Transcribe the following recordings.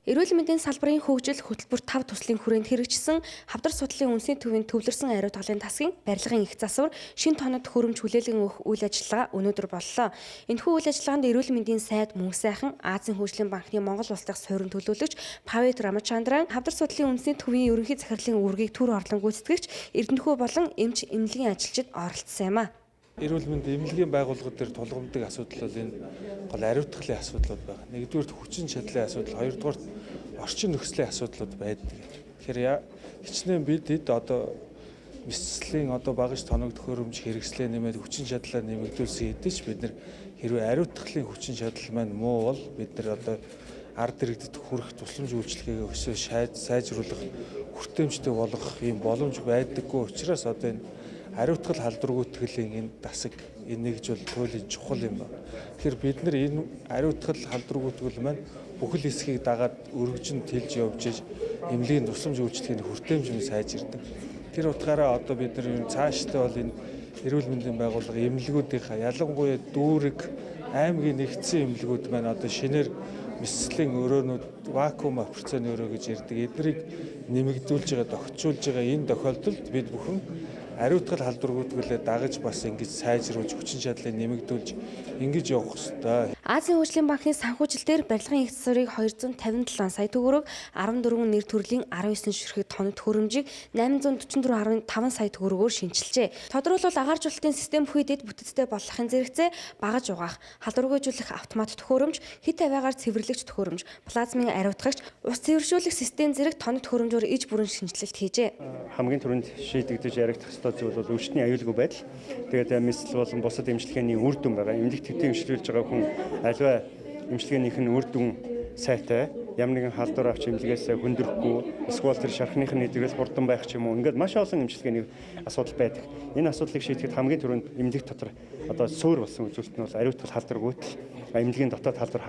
Эрүүл мэндийн салбарын хөгжил хөтөлбөр 5 туслын хүрээнд хэрэгжсэн хавдар судлалын үндэсний төвийн төвлөрсөн ариу талын тасгийн барилгын их засвар шинэ тоног хөрөмж хүлээлгэн өгөх үйл ажиллагаа өнөөдөр боллоо. Энэхүү үйл ажиллагаанд эрүүл мэндийн сайд Мөнх сайхан, Азийн хөгжлийн банкны Монгол улс дахь суурин төлөөлөгч Павет Рамачандран, хавдар судлалын үндэсний төвийн ерөнхий захирлын үүргийг төр орлон гүйцэтгэгч Эрдэнэхүү болон эмч эмнэлгийн ажилчид оролцсон юм а. Эрүүл мэндийн эмнэлгийн байгууллагууд дээр тулгамддаг асуудал бол энэ гол ариутгахлын асуудлууд байна. Нэгдүгээр хүчин чадлын асуудал, хоёрдугаар орчин нөхцөлийн асуудлууд байдаг. Тэгэхээр хичнээн бид одоо мэдслийн багаж тоног төхөөрөмж хэрэгслээ нэмээд хүчин чадлаа нэмэгдүүлсэн хэдий ч бид нар хэрвээ ариутгахлын хүчин чадал маань муу бол бид нар одоо ард иргэдэд хүрэх тусламж үйлчилгээгээ өсөө сайжруулах, хүртээмжтэй болгох юм боломж байдаггүй учраас одоо энэ ариутгал халдваргүйтгэлийн энэ дасаг нэгж бол туйлын чухал юм байна. Тэгэхээр бид нар энэ ариутгал халдваргүйтгэл маань бүхэл хэсгийг дагаад өргөжин тэлж явж иж эмнэлгийн тусламж үйлчлэгийн хүртээмж нь сайжирдаг. Тэр утгаараа одоо бид нар цаашдаа бол энэ эрүүл мэндийн байгууллага эмнэлгүүдийнхаа ялангуяа дүүрэг аймгийн нэгдсэн эмнэлгүүд маань одоо шинээр мэдслийн өрөөнүүд вакуум операцийн өрөө гэж ярьдаг. Эднийг нэмэгдүүлж байгаа, дохижуулж байгаа энэ тохиолдолд бид бүхэн ариутгал халдваргүйtгэлээ дагаж бас ингэж сайжруулж хүчин чадлыг нэмэгдүүлж ингэж явах хэрэгтэй. Азийн хөгжлийн банкны санхүүжилтээр барилгын их засварыг 257 сая төгрөг, 14 нэр төрлийн 19 ширхэг тоног хөрөмжийг 844.5 сая төгрөгөөр шинжилжээ. Тодорхойлбол агааржуулалтын систем бүхийдэд бүтэцтэй болгохын зэрэгцээ багаж угаах, халдваргүйжүүлэх автомат төхөөрөмж, хит авиагаар цэвэрлэгч төхөөрөмж, плазмын ариутгагч, ус цэвэршүүлэх систем зэрэг тоног төхөөрөмжөөр иж бүрэн шинжилэлт хийжээ. Хамгийн түрүүнд шийдэгдэж яригдах зүйл бол өвчтний аюулгүй байдал. Тэгээд мэдсэл болон бусад эмчилгээний үр дүн байгаа. Эмнэлэг төвтэй эмчилүүлж байгаа хүн аливаа эмчилгээнийх нь үр дүн сайтай, ямар нэгэн халдвар авч эмнэлгээс хүндрэхгүй, эсвэл тэр шархных нь нэдгэл хурдан байх ч юм уу. Ингээд маш олон эмчилгээний асуудал байдаг. Энэ асуудлыг шийдэхэд хамгийн түрүүнд эмнэлэг дотор одоо суур болсон үзүүлэлт нь бол ариутгал халдваргүйтэл эмнэлгийн дотоод халдвар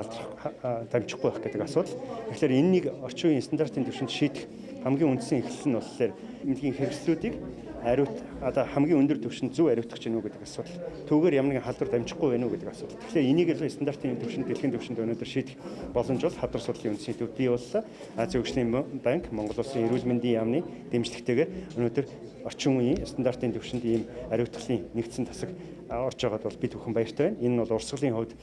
дамжихгүй байх гэдэг асуудал. Тэгэхээр энэнийг орчин үеийн стандартын түвшинд шийдэх хамгийн үндсэн эхлэл нь болохоор эмнэлгийн хэрэгслүүдийг одоо хамгийн өндөр түвшинд зөв ариутгах гэнэ үү гэдэг асуудал. Түүгээр ямар нэгэн халдвар дамжихгүй байна уу гэдэг асуудал. Тэгэхээр энийг л стандартын түвшинд, дэлхийн түвшинд өнөөдөр шийдэх боломж бол хавдар судлалын үндэсний төв бий боллоо. Азийн хөгжлийн банк, Монгол Улсын эрүүл мэндийн яамны дэмжлэгтэйгээр өнөөдөр орчин үеийн стандартын түвшинд ийм ариутгахлын нэгдсэн тасаг орж байгаад бол бид бүхэн баяртай байна. Энэ нь бол урсгалын хувьд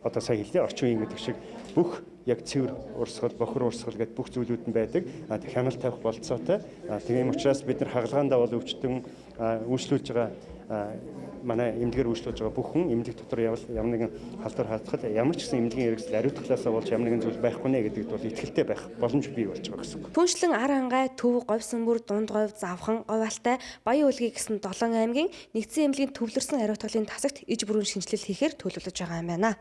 одоо сая хэллээ орчин үеийн гэдэг шиг бүх яг цэвэр урсгал, бохир урсгал гэдэг бүх зүйлүүд нь байдаг. Хяналт тавих болцоотой. Тийм учраас бид нар хагалгаандаа бол өвчтөн үйлчлүүлж байгаа манай эмнэлгээр үйлчлүүлж байгаа бүх хүн эмнэлэг дотор ямар нэгэн халдвар хадгалт ямар ч гэсэн эмнэлгийн хэрэгсэл ариутгалаасаа болж ямар нэгэн зүйл байхгүй нэ гэдэгт бол итгэлтэй байх боломж бий болж байгаа гэсэн үг. Түншлэн ар хангай, төв, говьсон бүр, дунд говь, завхан, говь алтай, Баян Улгийн гэсэн 7 аймгийн нэгдсэн эмнэлгийн төвлөрсөн ариутгалын тасагт иж бүрэн шинжилэл хийхээр төлөвлөж байгаа юм байна.